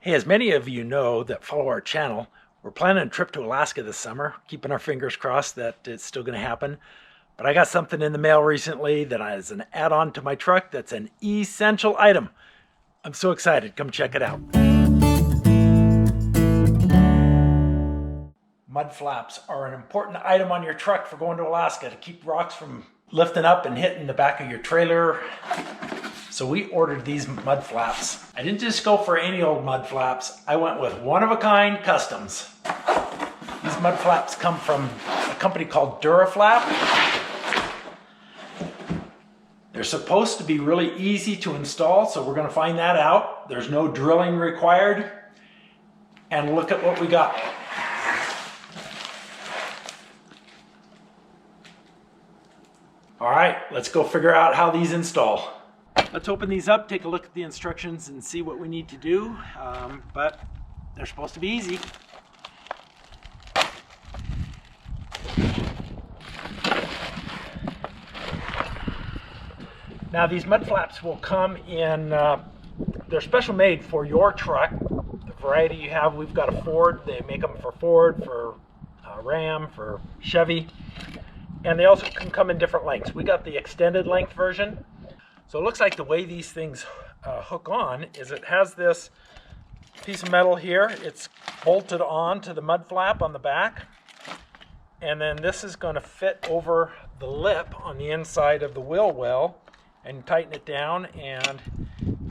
Hey, as many of you know that follow our channel, we're planning a trip to Alaska this summer, keeping our fingers crossed that it's still going to happen. But I got something in the mail recently that is an add-on to my truck that's an essential item. I'm so excited. Come check it out. Mud flaps are an important item on your truck for going to Alaska to keep rocks from lifting up and hitting the back of your trailer. So we ordered these mud flaps. I didn't just go for any old mud flaps. I went with one-of-a-kind customs. These mud flaps come from a company called DuraFlap. They're supposed to be really easy to install, so we're going to find that out. There's no drilling required. And look at what we got. All right, let's go figure out how these install. Let's open these up, take a look at the instructions and see what we need to do, but they're supposed to be easy. Now these mud flaps will come in, they're special made for your truck. The variety you have, we've got a Ford, they make them for Ford, for Ram, for Chevy, and they also can come in different lengths. We got the extended length version. So it looks like the way these things hook on is it has this piece of metal here. It's bolted on to the mud flap on the back. And then this is going to fit over the lip on the inside of the wheel well and tighten it down, and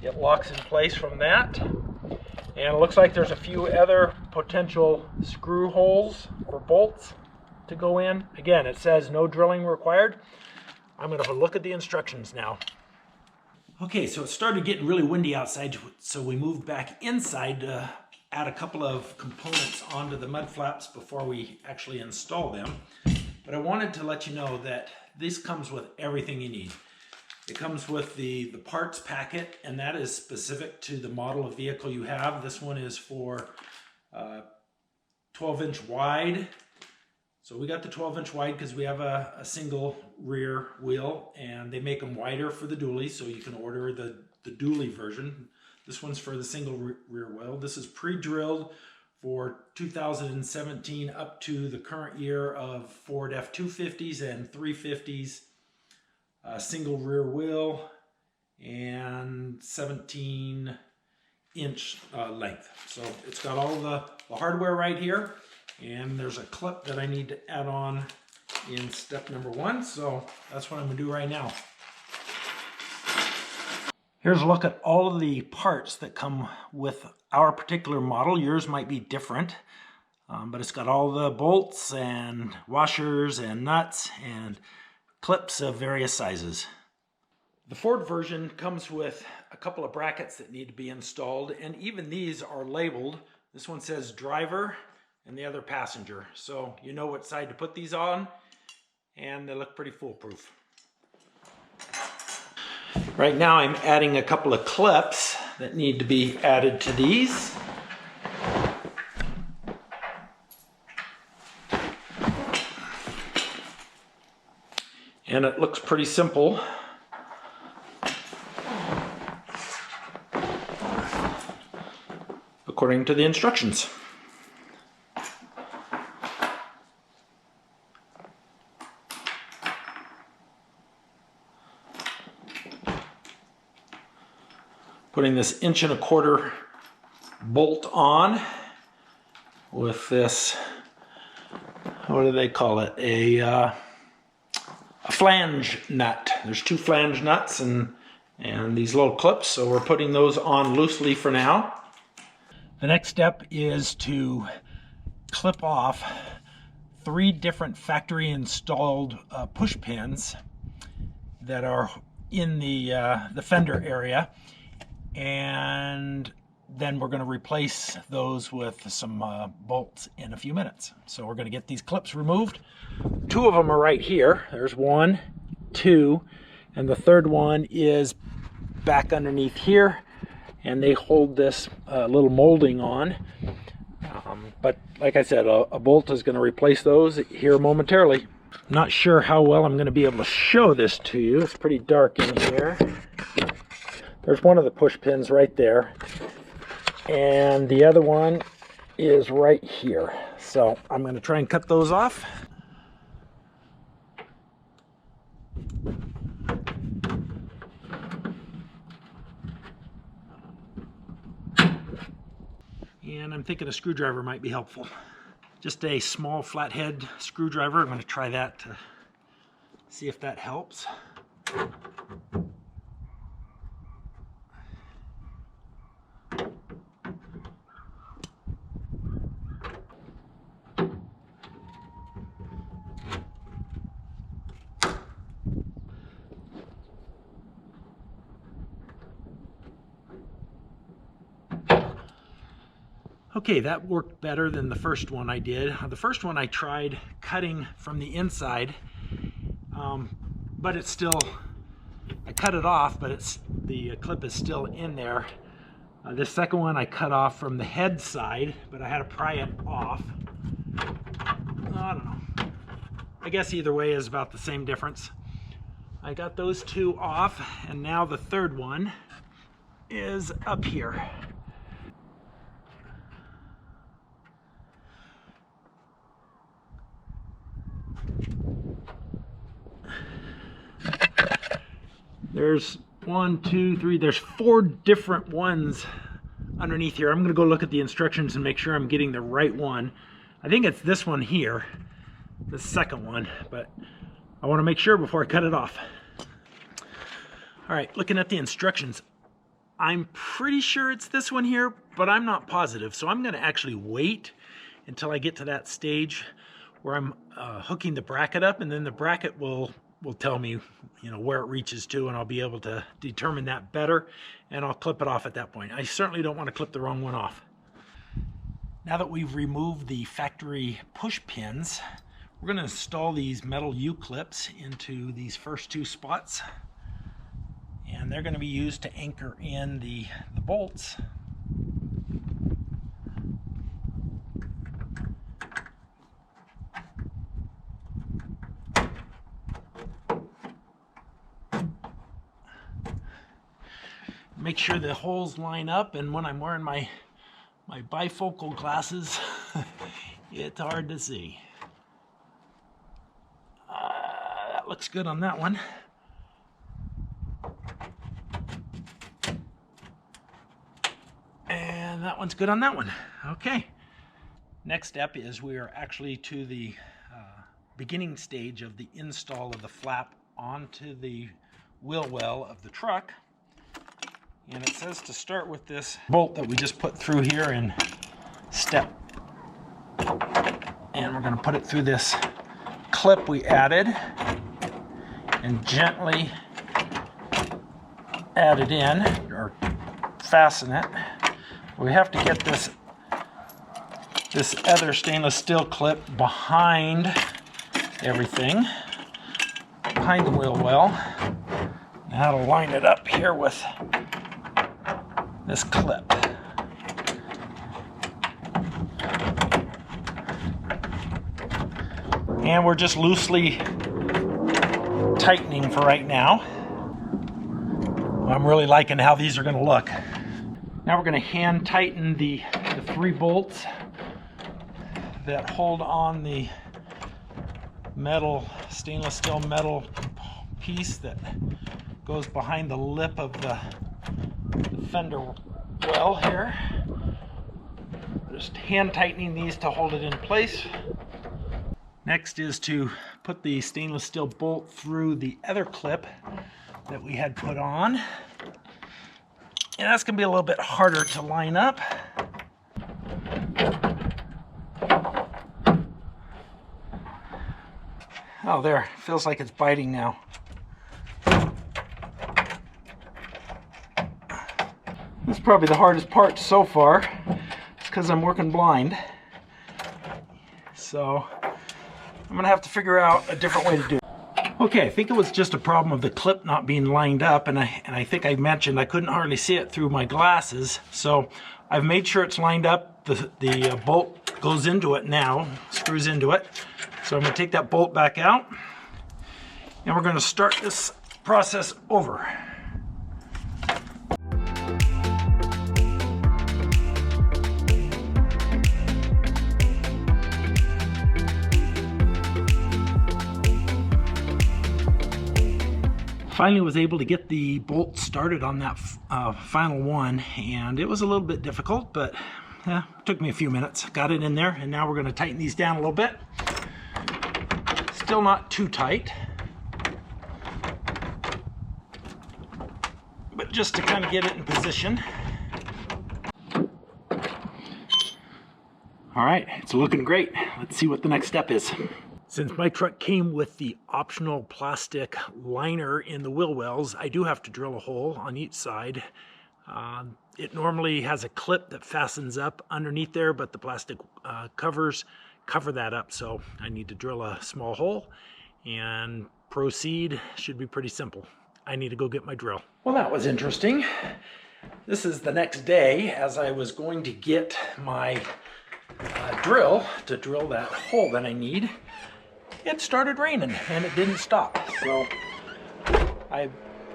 it locks in place from that. And it looks like there's a few other potential screw holes or bolts to go in. Again, it says no drilling required. I'm going to look at the instructions now. Okay, so it started getting really windy outside, so we moved back inside to add a couple of components onto the mud flaps before we actually install them. But I wanted to let you know that this comes with everything you need. It comes with the parts packet, and that is specific to the model of vehicle you have. This one is for 12-inch wide. So we got the 12-inch wide because we have a single rear wheel, and they make them wider for the dually, so you can order the dually version. This one's for the single rear wheel. This is pre-drilled for 2017 up to the current year of Ford F-250s and 350s, single rear wheel, and 17-inch length. So it's got all the hardware right here. And there's a clip that I need to add on in step number 1, so that's what I'm going to do right now. Here's a look at all of the parts that come with our particular model. Yours might be different, but it's got all the bolts and washers and nuts and clips of various sizes. The Ford version comes with a couple of brackets that need to be installed, and even these are labeled. This one says driver and the other passenger, so you know what side to put these on, and they look pretty foolproof. Right now I'm adding a couple of clips that need to be added to these. And it looks pretty simple. According to the instructions. Putting this 1.25" bolt on with this, what do they call it? A flange nut. There's 2 flange nuts and these little clips, so we're putting those on loosely for now. The next step is to clip off 3 different factory installed push pins that are in the fender area. And then we're going to replace those with some bolts in a few minutes. So we're going to get these clips removed. 2 of them are right here. There's 1, 2, and the third one is back underneath here, and they hold this little molding on. But like I said, a bolt is going to replace those here momentarily. I'm not sure how well I'm going to be able to show this to you. It's pretty dark in here. There's one of the push pins right there. and the other one is right here. So I'm going to try and cut those off. And I'm thinking a screwdriver might be helpful. Just a small flathead screwdriver. I'm going to try that to see if that helps. Okay, that worked better than the first one I did. The first one I tried cutting from the inside, but it's still, I cut it off, but the clip is still in there. This second one I cut off from the head side, but I had to pry it off. I don't know. I guess either way is about the same difference. I got those two off, and now the third one is up here. There's 1, 2, 3, there's 4 different ones underneath here. I'm going to go look at the instructions and make sure I'm getting the right one. I think it's this one here, the second one, but I want to make sure before I cut it off. All right, looking at the instructions, I'm pretty sure it's this one here, but I'm not positive. So I'm going to actually wait until I get to that stage where I'm hooking the bracket up, and then the bracket will tell me, where it reaches to, and I'll be able to determine that better, and I'll clip it off at that point. I certainly don't want to clip the wrong one off. Now that we've removed the factory push pins, we're going to install these metal U-clips into these first 2 spots, and they're going to be used to anchor in the bolts. Make sure the holes line up, and when I'm wearing my bifocal glasses, it's hard to see. That looks good on that one. And that one's good on that one. Okay. Next step is we are actually to the beginning stage of the install of the flap onto the wheel well of the truck. And it says to start with this bolt that we just put through here in step. And we're going to put it through this clip we added and gently add it in, or fasten it. We have to get this other stainless steel clip behind everything, behind the wheel well. Now to line it up here with this clip. And we're just loosely tightening for right now. I'm really liking how these are going to look. Now we're going to hand tighten the 3 bolts that hold on the stainless steel metal piece that goes behind the lip of the fender well here. Just hand tightening these to hold it in place. Next is to put the stainless steel bolt through the other clip that we had put on. And that's going to be a little bit harder to line up. Oh, there. Feels like it's biting now. This is probably the hardest part so far. It's because I'm working blind. So I'm going to have to figure out a different way to do it. Okay, I think it was just a problem of the clip not being lined up, and I think I mentioned I couldn't hardly see it through my glasses. So I've made sure it's lined up. The bolt goes into it now, screws into it. So I'm going to take that bolt back out, and we're going to start this process over. Finally was able to get the bolt started on that final one, and it was a little bit difficult, but it took me a few minutes. Got it in there, and now we're going to tighten these down a little bit. Still not too tight, but just to kind of get it in position. All right, it's looking great. Let's see what the next step is. Since my truck came with the optional plastic liner in the wheel wells, I do have to drill a hole on each side. It normally has a clip that fastens up underneath there, but the plastic covers cover that up, so I need to drill a small hole and proceed. Should be pretty simple. I need to go get my drill. Well, that was interesting. This is the next day. As I was going to get my drill to drill that hole that I need, it started raining and it didn't stop. So I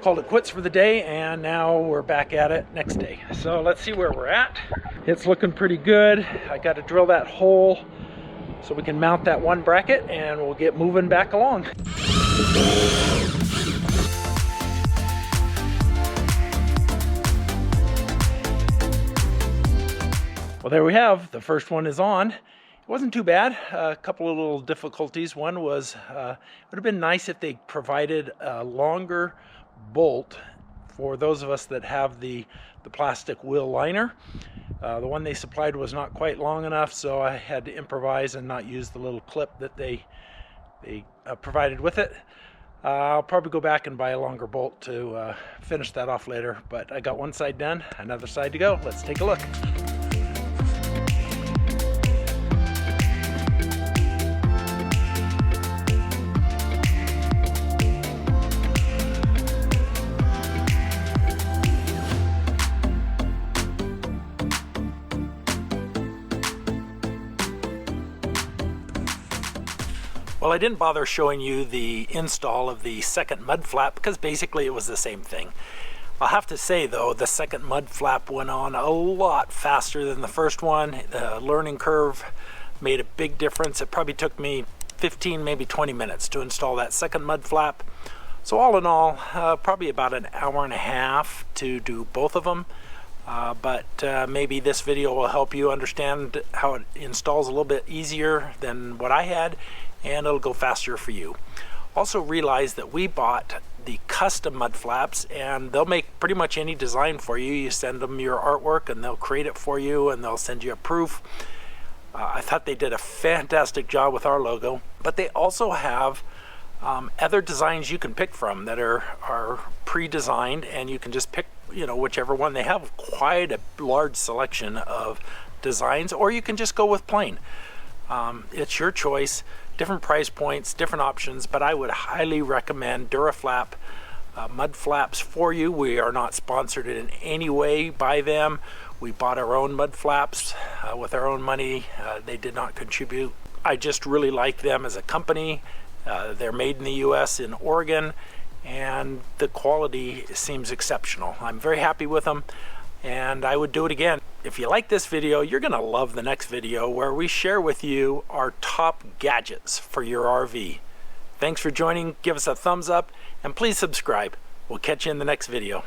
called it quits for the day, and now we're back at it next day. So let's see where we're at. It's looking pretty good. I got to drill that hole so we can mount that one bracket, and we'll get moving back along. Well, there we have, the first one is on. It wasn't too bad. A couple of little difficulties. One was, it would have been nice if they provided a longer bolt for those of us that have the plastic wheel liner. The one they supplied was not quite long enough, so I had to improvise and not use the little clip that they provided with it. I'll probably go back and buy a longer bolt to finish that off later, but I got one side done, another side to go. Let's take a look. Well, I didn't bother showing you the install of the second mud flap because basically it was the same thing. I'll have to say though, the second mud flap went on a lot faster than the first one. The learning curve made a big difference. It probably took me 15, maybe 20 minutes to install that second mud flap. So all in all, probably about an hour and a half to do both of them. But maybe this video will help you understand how it installs a little bit easier than what I had, and it'll go faster for you. Also realize that we bought the custom mud flaps, and they'll make pretty much any design for you. You send them your artwork and they'll create it for you, and they'll send you a proof. I thought they did a fantastic job with our logo, but they also have other designs you can pick from that are pre-designed, and you can just pick, you know, whichever one. They have quite a large selection of designs, or you can just go with plain. It's your choice. Different price points, different options, but I would highly recommend DuraFlap mud flaps for you. We are not sponsored in any way by them. We bought our own mud flaps with our own money. They did not contribute. I just really like them as a company. They're made in the US in Oregon, and the quality seems exceptional. I'm very happy with them, and I would do it again. If you like this video, you're gonna love the next video where we share with you our top gadgets for your RV. Thanks for joining, give us a thumbs up, and please subscribe. We'll catch you in the next video.